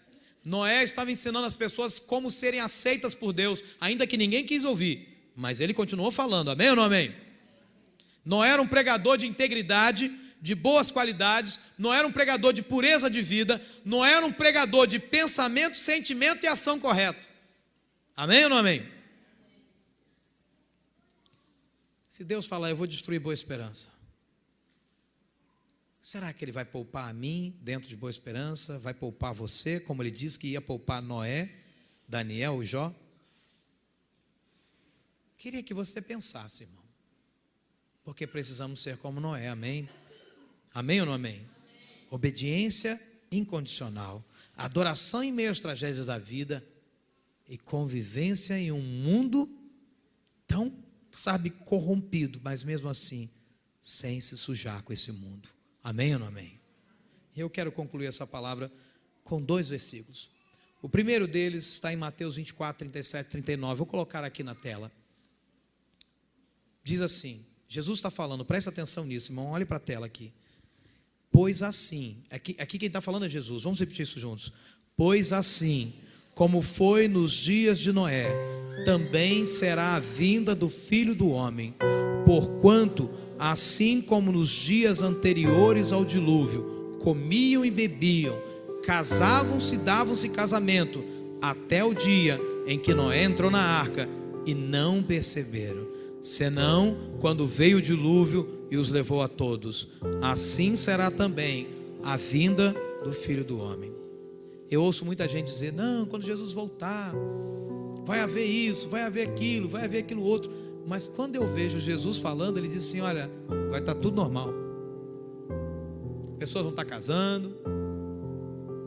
Noé estava ensinando as pessoas como serem aceitas por Deus, ainda que ninguém quis ouvir, mas ele continuou falando, amém ou não amém? Noé era um pregador de integridade, de boas qualidades. Noé era um pregador de pureza de vida. Noé era um pregador de pensamento, sentimento e ação correto. Amém ou não amém? Se Deus falar, eu vou destruir Boa Esperança, será que Ele vai poupar a mim dentro de Boa Esperança? Vai poupar você, como Ele disse que ia poupar Noé, Daniel e Jó? Queria que você pensasse, irmão, porque precisamos ser como Noé, amém? Amém ou não amém? Amém. Obediência incondicional, adoração em meio às tragédias da vida e convivência em um mundo tão, corrompido, mas mesmo assim, sem se sujar com esse mundo. Amém ou não amém? E eu quero concluir essa palavra com 2 versículos. O primeiro deles está em Mateus 24, 37, 39. Vou colocar aqui na tela. Diz assim, Jesus está falando, presta atenção nisso, irmão, olhe para a tela aqui. Pois assim, aqui quem está falando é Jesus, vamos repetir isso juntos. Pois assim, como foi nos dias de Noé, também será a vinda do Filho do Homem. Porquanto, assim como nos dias anteriores ao dilúvio, comiam e bebiam, casavam-se e davam-se casamento, até o dia em que Noé entrou na arca, e não perceberam, senão quando veio o dilúvio e os levou a todos. Assim será também a vinda do Filho do Homem. Eu ouço muita gente dizer, não, quando Jesus voltar, vai haver isso, vai haver aquilo, vai haver aquilo outro. Mas quando eu vejo Jesus falando, Ele diz assim, olha, vai estar tudo normal. Pessoas vão estar casando,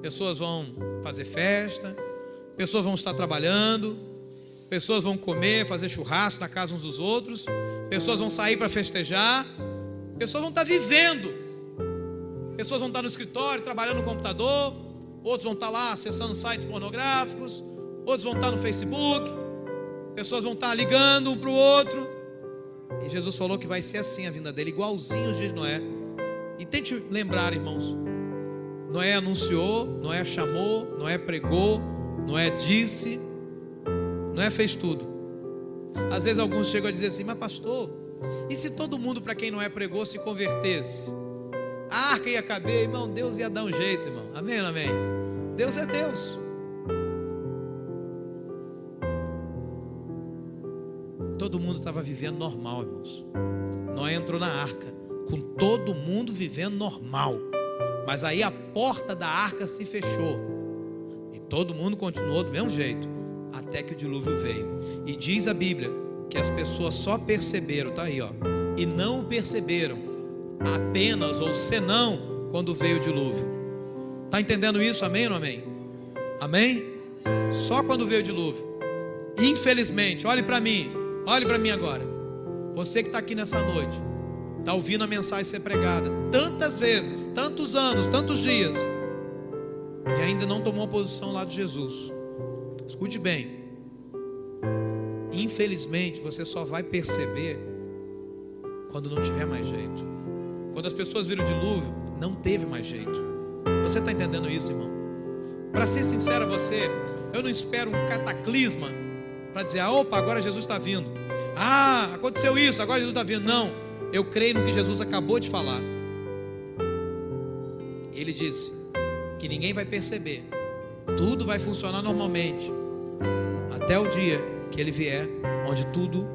pessoas vão fazer festa, pessoas vão estar trabalhando, pessoas vão comer, fazer churrasco na casa uns dos outros, pessoas vão sair para festejar, pessoas vão estar vivendo, pessoas vão estar no escritório, trabalhando no computador, outros vão estar lá acessando sites pornográficos, outros vão estar no Facebook, pessoas vão estar ligando um para o outro. E Jesus falou que vai ser assim a vinda dele, igualzinho aos dias de Noé. E tente lembrar, irmãos, Noé anunciou, Noé chamou, Noé pregou, Noé disse, Noé fez tudo. Às vezes alguns chegam a dizer assim, mas pastor, e se todo mundo para quem Noé pregou se convertesse? A arca ia caber, irmão, Deus ia dar um jeito, irmão. Amém ou não amém? Deus é Deus. Todo mundo estava vivendo normal, irmãos. Noé entrou na arca, com todo mundo vivendo normal. Mas aí a porta da arca se fechou. E todo mundo continuou do mesmo jeito, até que o dilúvio veio. E diz a Bíblia que as pessoas só perceberam, tá aí, ó, e não perceberam apenas ou senão quando veio o dilúvio. Tá entendendo isso? Amém ou não amém? Amém? Só quando veio o dilúvio. Infelizmente, olhe para mim agora. Você que está aqui nessa noite, está ouvindo a mensagem ser pregada tantas vezes, tantos anos, tantos dias, e ainda não tomou uma posição lá de Jesus. Escute bem. Infelizmente, você só vai perceber quando não tiver mais jeito. Quando as pessoas viram o dilúvio, não teve mais jeito. Você está entendendo isso, irmão? Para ser sincero a você, eu não espero um cataclisma para dizer, opa, agora Jesus está vindo. Aconteceu isso, agora Jesus está vindo. Não, eu creio no que Jesus acabou de falar. Ele disse que ninguém vai perceber. Tudo vai funcionar normalmente até o dia que Ele vier, onde tudo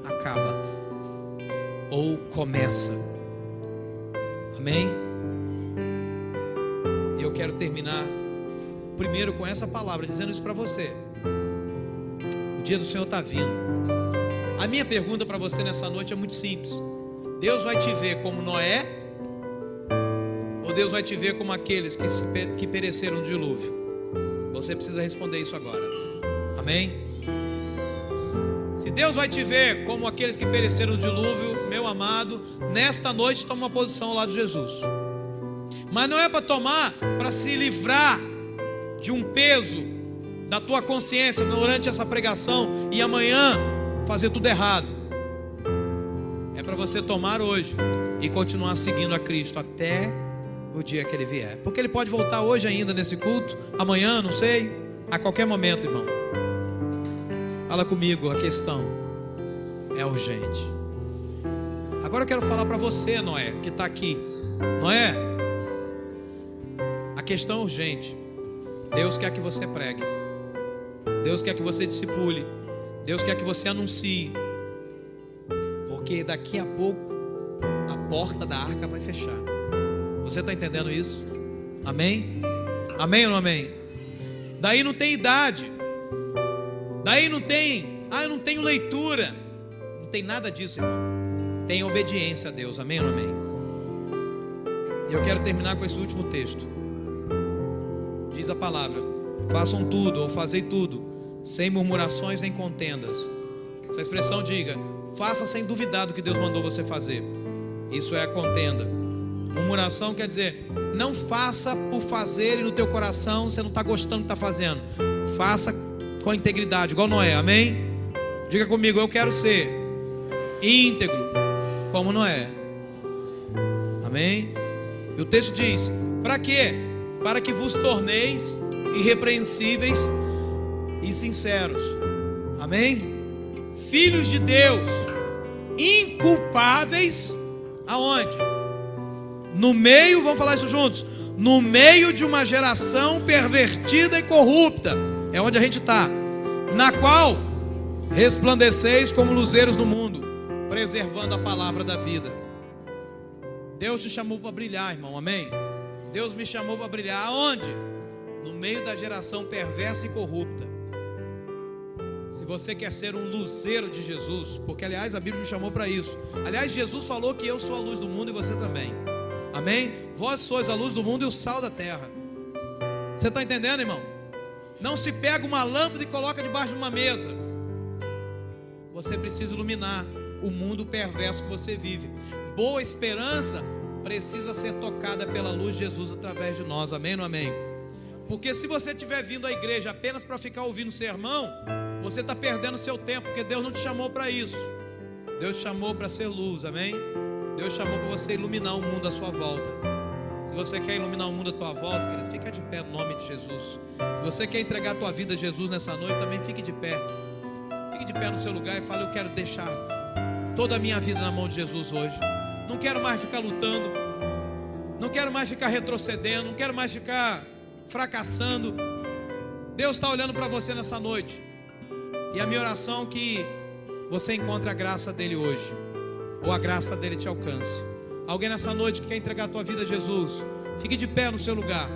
acaba ou começa. Amém? Eu quero terminar primeiro com essa palavra, dizendo isso para você. O dia do Senhor está vindo. A minha pergunta para você nessa noite é muito simples. Deus vai te ver como Noé, ou Deus vai te ver como aqueles que pereceram no dilúvio? Você precisa responder isso agora. Amém? Se Deus vai te ver como aqueles que pereceram no dilúvio, meu amado, nesta noite toma uma posição ao lado de Jesus. Mas não é para tomar, para se livrar de um peso da tua consciência durante essa pregação e amanhã fazer tudo errado. É para você tomar hoje e continuar seguindo a Cristo até o dia que Ele vier. Porque Ele pode voltar hoje ainda nesse culto, amanhã, não sei, a qualquer momento, irmão. Fala comigo, a questão é urgente. Agora eu quero falar para você, Noé, que está aqui. Noé, a questão é urgente. Deus quer que você pregue. Deus quer que você discipule. Deus quer que você anuncie. Porque daqui a pouco a porta da arca vai fechar. Você está entendendo isso? Amém? Amém ou não amém? Daí não tem idade. Daí não tem, eu não tenho leitura. Não tem nada disso, irmão. Tem obediência a Deus. Amém ou não amém? E eu quero terminar com esse último texto. Diz a palavra: façam tudo ou fazei tudo sem murmurações nem contendas. Essa expressão diga: faça sem duvidar do que Deus mandou você fazer. Isso é a contenda. Murmuração quer dizer, não faça por fazer e no teu coração você não está gostando do que está fazendo. Faça com a integridade, igual Noé, amém? Diga comigo, eu quero ser íntegro como Noé. Amém? E o texto diz, para quê? Para que vos torneis irrepreensíveis e sinceros. Amém? Filhos de Deus, inculpáveis, aonde? No meio, vamos falar isso juntos, no meio de uma geração pervertida e corrupta, é onde a gente está, na qual resplandeceis como luzeiros no mundo, preservando a palavra da vida. Deus te chamou para brilhar, irmão, amém? Deus me chamou para brilhar, aonde? No meio da geração perversa e corrupta. Se você quer ser um luzeiro de Jesus, porque aliás a Bíblia me chamou para isso. Aliás, Jesus falou que eu sou a luz do mundo e você também. Amém? Vós sois a luz do mundo e o sal da terra. Você está entendendo, irmão? Não se pega uma lâmpada e coloca debaixo de uma mesa. Você precisa iluminar o mundo perverso que você vive. Boa esperança precisa ser tocada pela luz de Jesus através de nós. Amém ou não amém? Porque se você estiver vindo à igreja apenas para ficar ouvindo sermão, você está perdendo seu tempo, porque Deus não te chamou para isso. Deus te chamou para ser luz, amém? Deus chamou para você iluminar o mundo à sua volta. Se você quer iluminar o mundo à tua volta, querido, fica de pé no nome de Jesus. Se você quer entregar a tua vida a Jesus nessa noite, também fique de pé. Fique de pé no seu lugar e fale, eu quero deixar toda a minha vida na mão de Jesus hoje. Não quero mais ficar lutando. Não quero mais ficar retrocedendo. Não quero mais ficar fracassando. Deus está olhando para você nessa noite. E a minha oração é que você encontre a graça dele hoje, ou a graça dele te alcance. Alguém nessa noite que quer entregar a tua vida a Jesus, fique de pé no seu lugar.